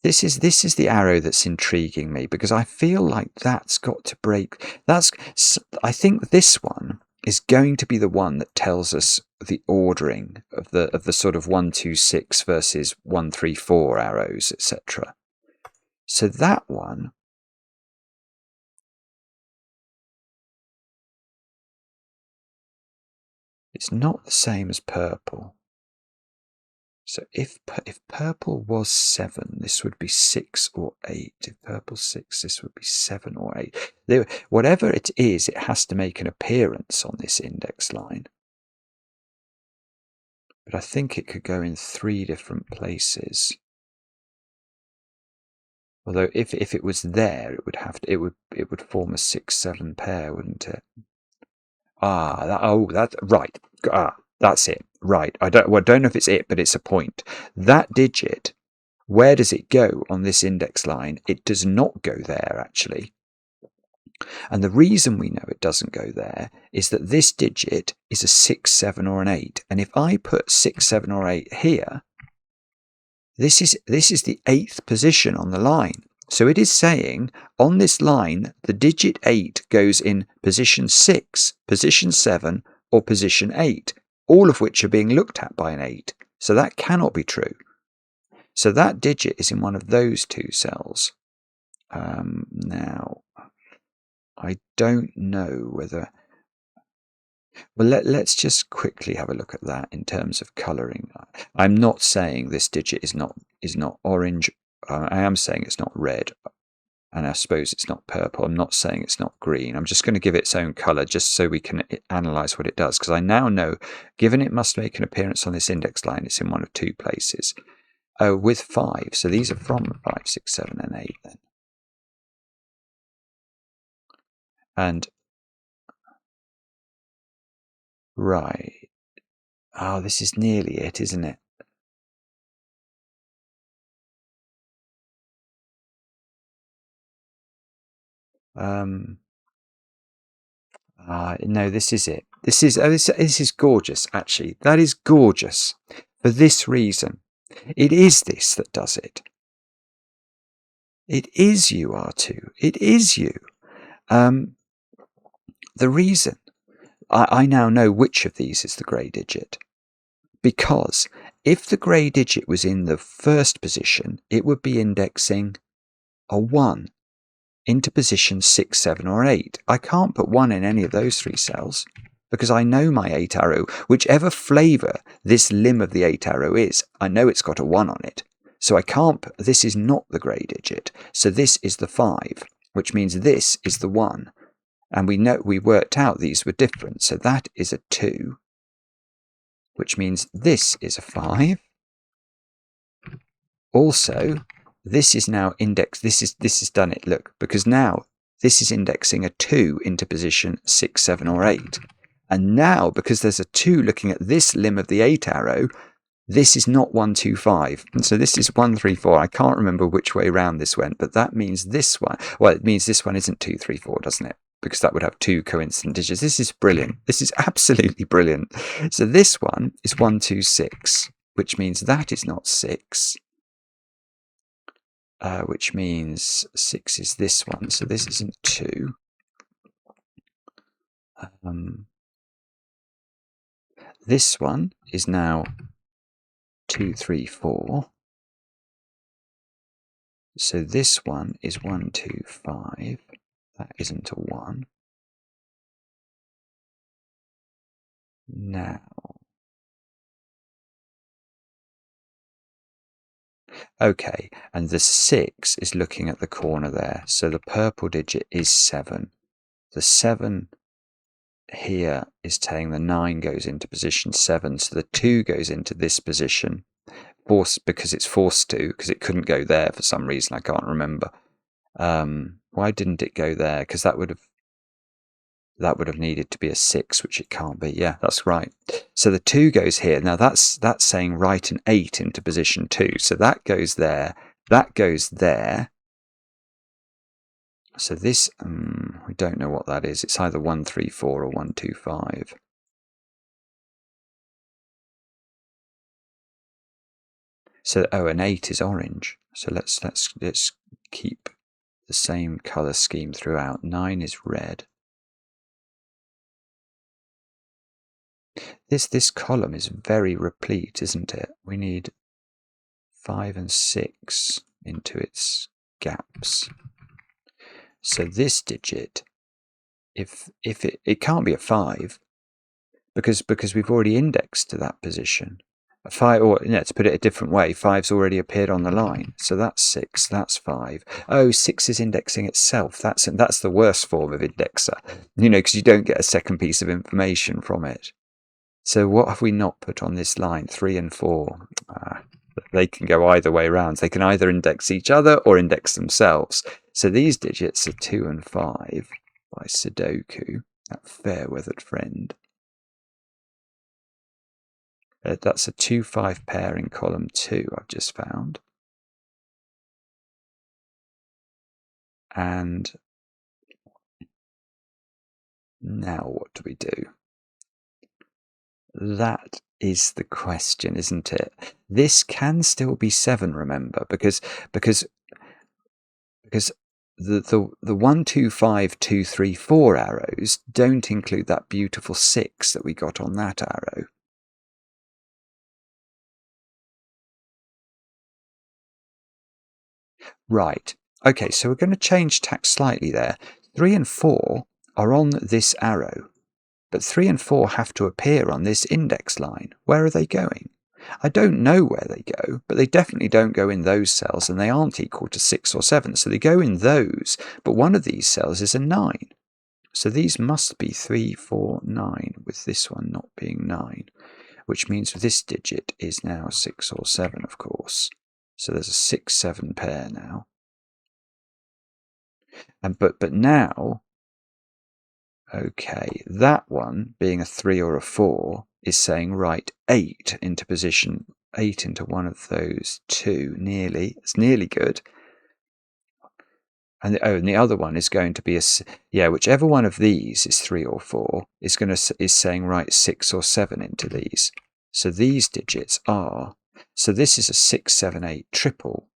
This is the arrow that's intriguing me, because I feel like that's got to break. I think this one is going to be the one that tells us the ordering of the sort of 1, 2, 6 versus 1, 3, 4 arrows, etc. So that one, it's not the same as purple. So if purple was 7, this would be 6 or 8. If purple's 6, this would be 7 or 8. Whatever it is, it has to make an appearance on this index line. But I think it could go in 3 different places. Although if it was there, it would form a 6, 7 pair, wouldn't it? Right. That's it. Right. I don't know if it's it, but it's a point. That digit, where does it go on this index line? It does not go there, actually. And the reason we know it doesn't go there is that this digit is a 6, 7, or an 8. And if I put 6, 7, or 8 here, this is the 8th position on the line. So it is saying on this line, the digit 8 goes in position 6, position 7, or position 8, all of which are being looked at by an 8. So that cannot be true. So that digit is in one of those two cells. Now, I don't know whether... Well, let's just quickly have a look at that in terms of colouring. I'm not saying this digit is not orange. I am saying it's not red, and I suppose it's not purple. I'm not saying it's not green. I'm just going to give it its own colour just so we can analyse what it does, because I now know, given it must make an appearance on this index line, it's in one of two places. Oh, with 5. So these are from 5, 6, 7, and 8 then. And right. Oh, this is nearly it, isn't it? No, this is it. This is gorgeous, actually. That is gorgeous for this reason. It is this that does it. It is you, R2. It is you. The reason I now know which of these is the grey digit, because if the grey digit was in the first position, it would be indexing a 1 into position 6, 7, or 8. I can't put 1 in any of those 3 cells because I know my 8 arrow, whichever flavour this limb of the 8 arrow is, I know it's got a 1 on it. So I can't, this is not the grey digit. So this is the 5, which means this is the 1. And we worked out these were different. So that is a 2, which means this is a 5. Also, this is now indexed, this is done it, look, because now this is indexing a 2 into position 6, 7, or 8. And now, because there's a 2 looking at this limb of the 8 arrow, this is not 1, 2, 5. And so this is 1, 3, 4. I can't remember which way round this went, but that means this one, well, it means this one isn't 2, 3, 4, doesn't it? Because that would have 2 coincident digits. This is brilliant. This is absolutely brilliant. So this one is 1, 2, 6, which means that is not 6. Which means 6 is this one, so this isn't 2. This one is now 2, 3, 4. So this one is 1, 2, 5. That isn't a 1. Now, okay, and the 6 is looking at the corner there. So the purple digit is 7. The 7 here is saying the 9 goes into position 7. So the 2 goes into this position, because it's forced to, because it couldn't go there for some reason. I can't remember. Why didn't it go there? Because that would have needed to be a 6, which it can't be. Yeah, that's right. So the 2 goes here. Now that's saying write an 8 into position 2. So that goes there. That goes there. So this, we don't know what that is. It's either 1, 3, 4 or 1, 2, 5. So, an 8 is orange. So let's keep the same colour scheme throughout. 9 is red. This column is very replete, isn't it? We need 5 and 6 into its gaps. So this digit, if it can't be a 5, because we've already indexed to that position. A 5, or to put it a different way, 5's already appeared on the line. So that's 6, that's 5. Oh, 6 is indexing itself. That's the worst form of indexer, because you don't get a second piece of information from it. So what have we not put on this line? 3 and 4. They can go either way around. They can either index each other or index themselves. So these digits are 2 and 5 by Sudoku, that fair-weathered friend. That's a 2-5 pair in column 2, I've just found. And now what do we do? That is the question, isn't it? This can still be 7, remember, because the 1, 2, 5, 2, 3, 4 arrows don't include that beautiful 6 that we got on that arrow. Right. Okay, so we're going to change tack slightly there. 3 and 4 are on this arrow, but 3 and 4 have to appear on this index line. Where are they going? I don't know where they go, but they definitely don't go in those cells, and they aren't equal to 6 or 7. So they go in those, but one of these cells is a 9. So these must be 3, 4, 9, with this one not being 9, which means this digit is now 6 or 7, of course. So there's a 6, 7 pair now. And but now, okay, that one being a 3 or a 4 is saying write 8 into position, 8 into one of those 2, nearly. It's nearly good. And the other one is going to be whichever one of these is 3 or 4 is saying write 6 or 7 into these. So these digits are, so this is a 6, 7, 8 triple.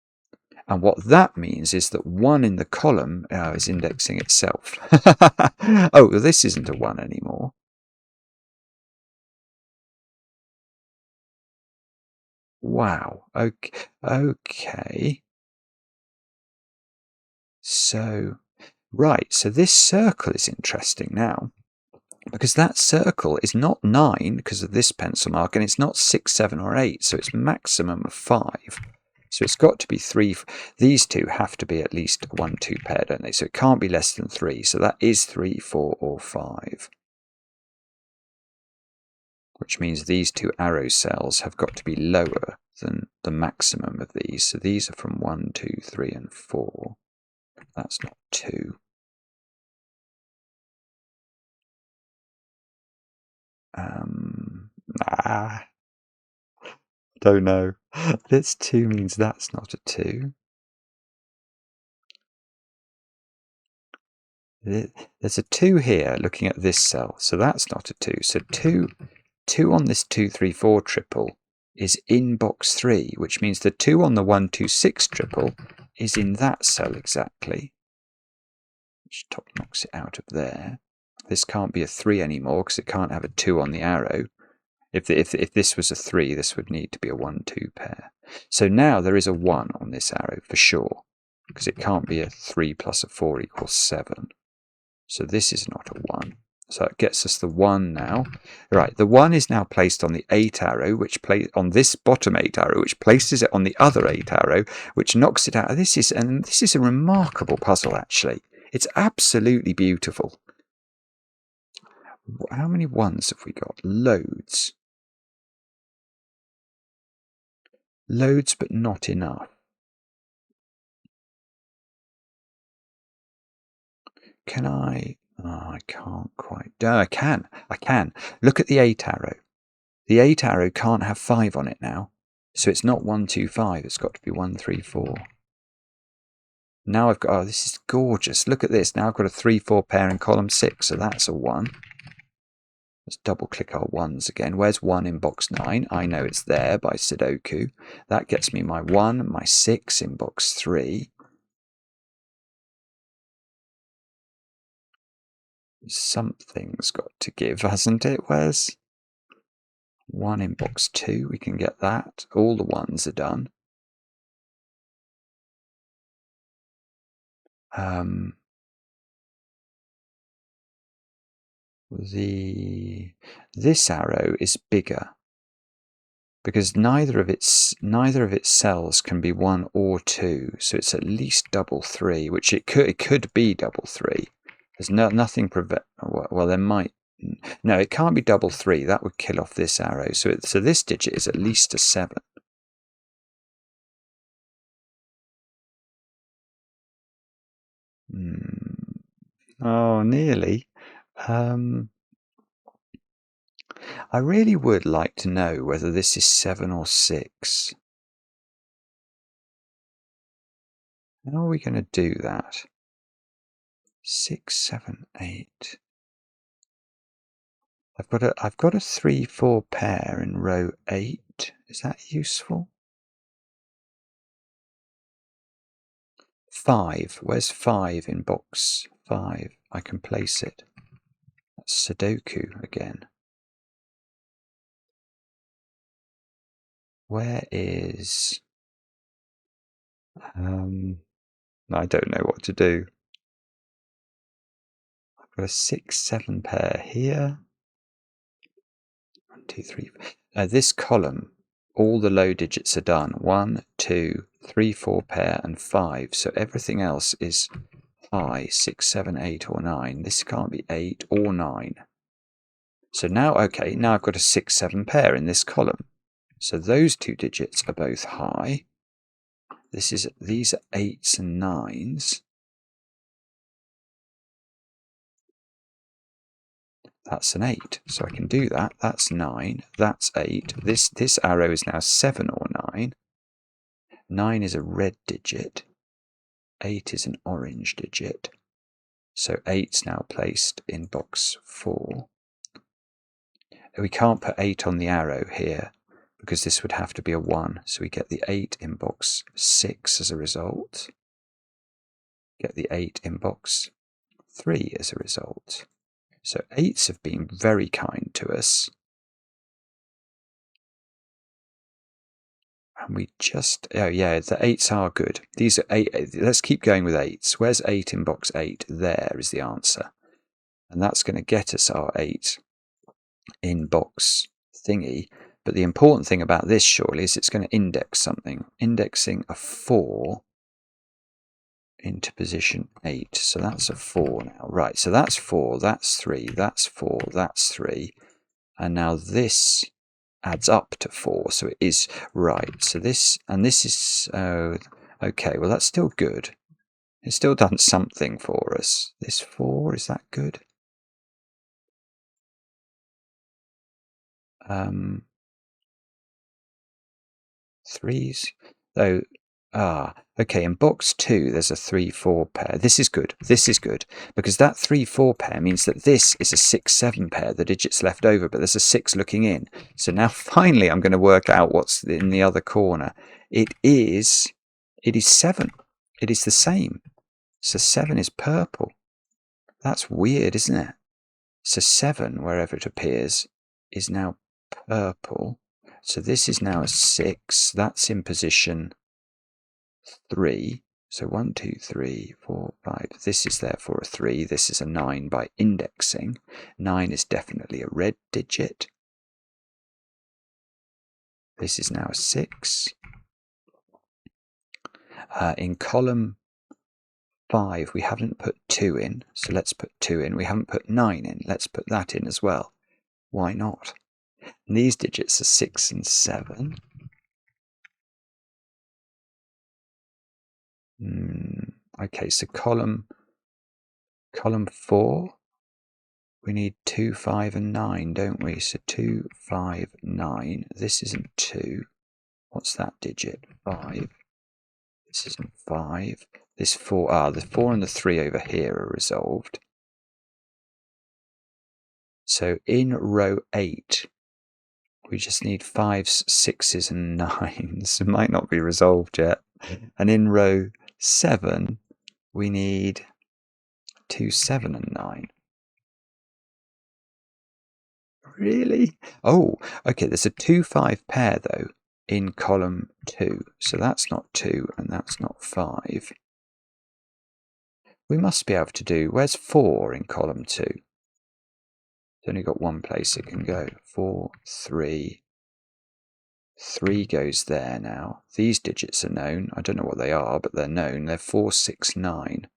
And what that means is that 1 in the column is indexing itself. Oh, well, this isn't a 1 anymore. Wow. Okay. So, right. So this circle is interesting now, because that circle is not 9 because of this pencil mark, and it's not 6, 7, or 8. So it's maximum of 5. So it's got to be 3. These two have to be at least 1, 2 pair, don't they? So it can't be less than 3. So that is 3, 4, or 5. Which means these two arrow cells have got to be lower than the maximum of these. So these are from 1, 2, 3, and 4. That's not 2. Don't know. This 2 means that's not a 2. There's a 2 here looking at this cell, so that's not a 2. So 2 on this 2, 3, 4 triple is in box 3, which means the 2 on the 1, 2, 6 triple is in that cell exactly. Which top knocks it out of there. This can't be a 3 anymore because it can't have a 2 on the arrow. If this was a 3, this would need to be a 1, 2 pair. So now there is a 1 on this arrow for sure, because it can't be a 3 plus a 4 equals 7. So this is not a 1. So it gets us the 1 now. Right, the 1 is now placed on the 8 arrow, on this bottom 8 arrow, which places it on the other 8 arrow, which knocks it out. This is a remarkable puzzle, actually. It's absolutely beautiful. How many 1s have we got? Loads. Loads, but not enough. Can I? Oh, I can't quite. Oh, I can. Look at the 8 arrow. The 8 arrow can't have 5 on it now. So it's not 1, 2, 5. It's got to be 1, 3, 4. Now I've got, oh, this is gorgeous. Look at this. Now I've got a 3, 4 pair in column 6. So that's a 1. Let's double click our 1s again. Where's 1 in box 9? I know it's there by Sudoku. That gets me my 1, my 6 in box 3. Something's got to give, hasn't it? Where's 1 in box 2? We can get that. All the 1s are done. This arrow is bigger because neither of its cells can be 1 or 2, so it's at least double 3, which it could be double 3. There's nothing prevent. Well, there might. No, it can't be double 3. That would kill off this arrow. So this digit is at least a 7. Oh, nearly. I really would like to know whether this is 7 or 6. How are we going to do that? 6, 7, 8. I've got a 3, 4 pair in row 8. Is that useful? 5. Where's 5 in box 5? I can place it. That's Sudoku again. Where is... I don't know what to do. I've got a 6, 7 pair here. 1, 2, 3. This column, all the low digits are done. 1, 2, 3, 4 pair, and 5. So everything else is high. 6, 7, 8, or 9. This can't be 8 or 9. So now, okay, now I've got a 6, 7 pair in this column. So those two digits are both high. These are 8s and 9s. That's an 8, so I can do that. That's 9, that's 8. This arrow is now 7 or 9. 9 is a red digit. 8 is an orange digit. So 8's now placed in box 4. We can't put 8 on the arrow here because this would have to be a 1. So we get the 8 in box 6 as a result. Get the 8 in box 3 as a result. So 8s have been very kind to us. And we just, oh yeah, the 8s are good. These are 8. Let's keep going with 8s. Where's 8 in box 8? There is the answer. And that's going to get us our 8 in box thingy. But the important thing about this, surely, is it's going to index something. Indexing a 4 into position 8. So that's a 4 now. Right, so that's 4, that's 3, that's 4, that's 3. And now this adds up to 4, so it is right. So this, and this is, okay, well that's still good. It's still done something for us. This 4, is that good? Threes, though. Okay, in box 2 there's a 3-4 pair. This is good, because that 3-4 pair means that this is a 6-7 pair, the digits left over, but there's a 6 looking in. So now finally I'm going to work out what's in the other corner. It is 7. It is the same. So 7 is purple. That's weird, isn't it? So 7, wherever it appears, is now purple. So this is now a 6. That's in position 3. So 1, 2, 3, 4, 5. This is therefore a 3. This is a 9 by indexing. 9 is definitely a red digit. This is now a 6. In column 5, we haven't put 2 in, so let's put 2 in. We haven't put 9 in. Let's put that in as well. Why not? And these digits are 6 and 7. Okay, so column 4, we need 2, 5, and 9, don't we? So 2, 5, 9. This isn't 2. What's that digit? 5. This isn't 5. This 4. The 4 and the 3 over here are resolved. So in row 8, we just need 5s, 6s, and 9s. It might not be resolved yet. And in row 7, we need 2, 7, and 9. Really? Oh, okay, there's a 2, 5 pair, though, in column 2. So that's not 2, and that's not 5. We must be able to do, where's 4 in column 2? It's only got one place it can go. 4, 3. 3 goes there now. These digits are known. I don't know what they are, but they're known. They're 4, 6, 9.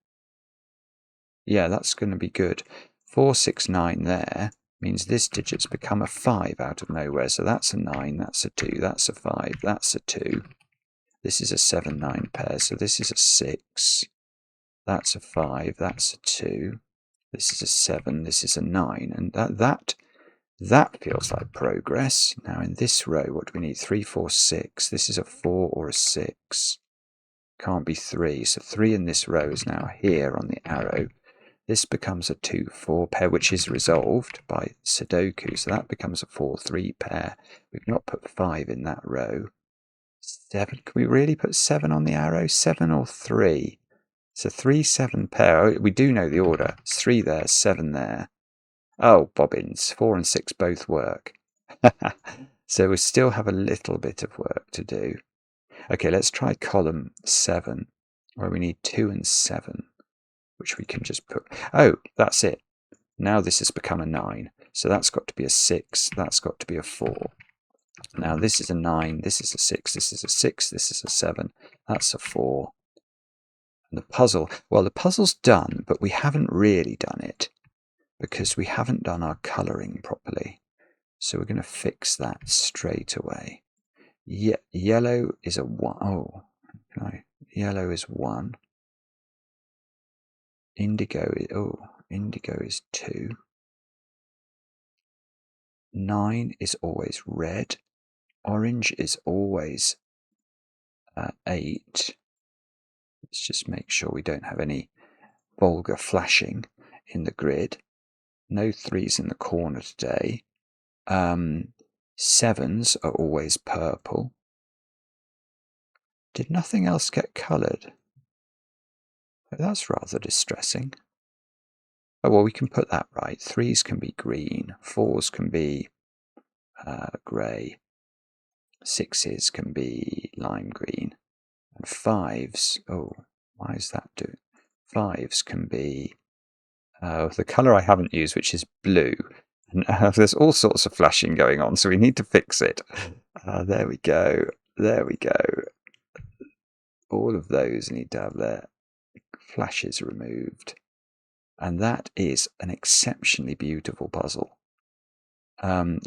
Yeah, that's going to be good. 4, 6, 9 there means this digit's become a 5 out of nowhere. So that's a 9, that's a 2, that's a 5, that's a 2. This is a 7, 9 pair, so this is a 6. That's a 5, that's a 2. This is a 7, this is a 9. And that feels like progress. Now in this row, what do we need? 3, 4, 6. This is a 4 or a 6. Can't be 3. So 3 in this row is now here on the arrow. This becomes a 2, 4 pair, which is resolved by sudoku. So that becomes a 4, 3 pair. We've not put 5 in that row. 7. Can we really put 7 on the arrow? 7 or 3? It's a 3, 7 pair. Oh, we do know the order. It's 3 there, 7 there. Oh, bobbins. 4 and 6 both work. So we still have a little bit of work to do. Okay, let's try column 7, where we need 2 and 7, which we can just put. Oh, that's it. Now this has become a 9. So that's got to be a 6. That's got to be a 4. Now this is a 9. This is a 6. This is a 6. This is a 7. That's a 4. And the puzzle, well, the puzzle's done, but we haven't really done it because we haven't done our colouring properly. So we're going to fix that straight away. Yellow is a 1. Oh, no. Yellow is 1. Indigo is 2. 9 is always red. Orange is always 8. Let's just make sure we don't have any vulgar flashing in the grid. No 3s in the corner today. 7s are always purple. Did nothing else get coloured? That's rather distressing. Oh, well, we can put that right. 3s can be green, 4s can be grey, 6s can be lime green, and 5s, oh, why is that doing? 5s can be the colour I haven't used, which is blue. And there's all sorts of flashing going on, so we need to fix it. There we go. There we go. All of those need to have their flashes removed. And that is an exceptionally beautiful puzzle.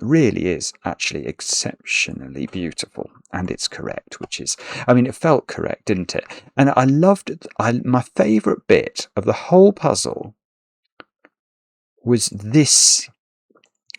Really is actually exceptionally beautiful, and it's correct, which is, I mean, it felt correct, didn't it? And I loved it. My favourite bit of the whole puzzle was this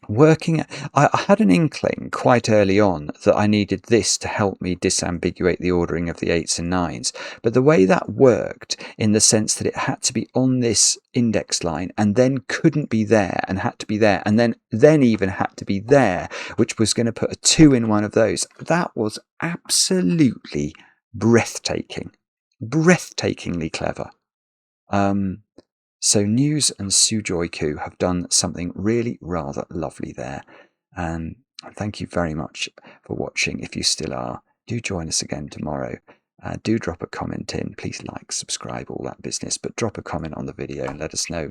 working. I had an inkling quite early on that I needed this to help me disambiguate the ordering of the 8s and 9s, but the way that worked, in the sense that it had to be on this index line and then couldn't be there and had to be there and then even had to be there, which was going to put a 2 in one of those, that was absolutely breathtaking, breathtakingly clever. So News and Sujoyku have done something really rather lovely there. And thank you very much for watching. If you still are, do join us again tomorrow. Do drop a comment in. Please like, subscribe, all that business. But drop a comment on the video and let us know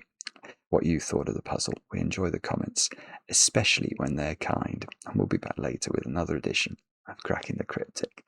what you thought of the puzzle. We enjoy the comments, especially when they're kind. And we'll be back later with another edition of Cracking the Cryptic.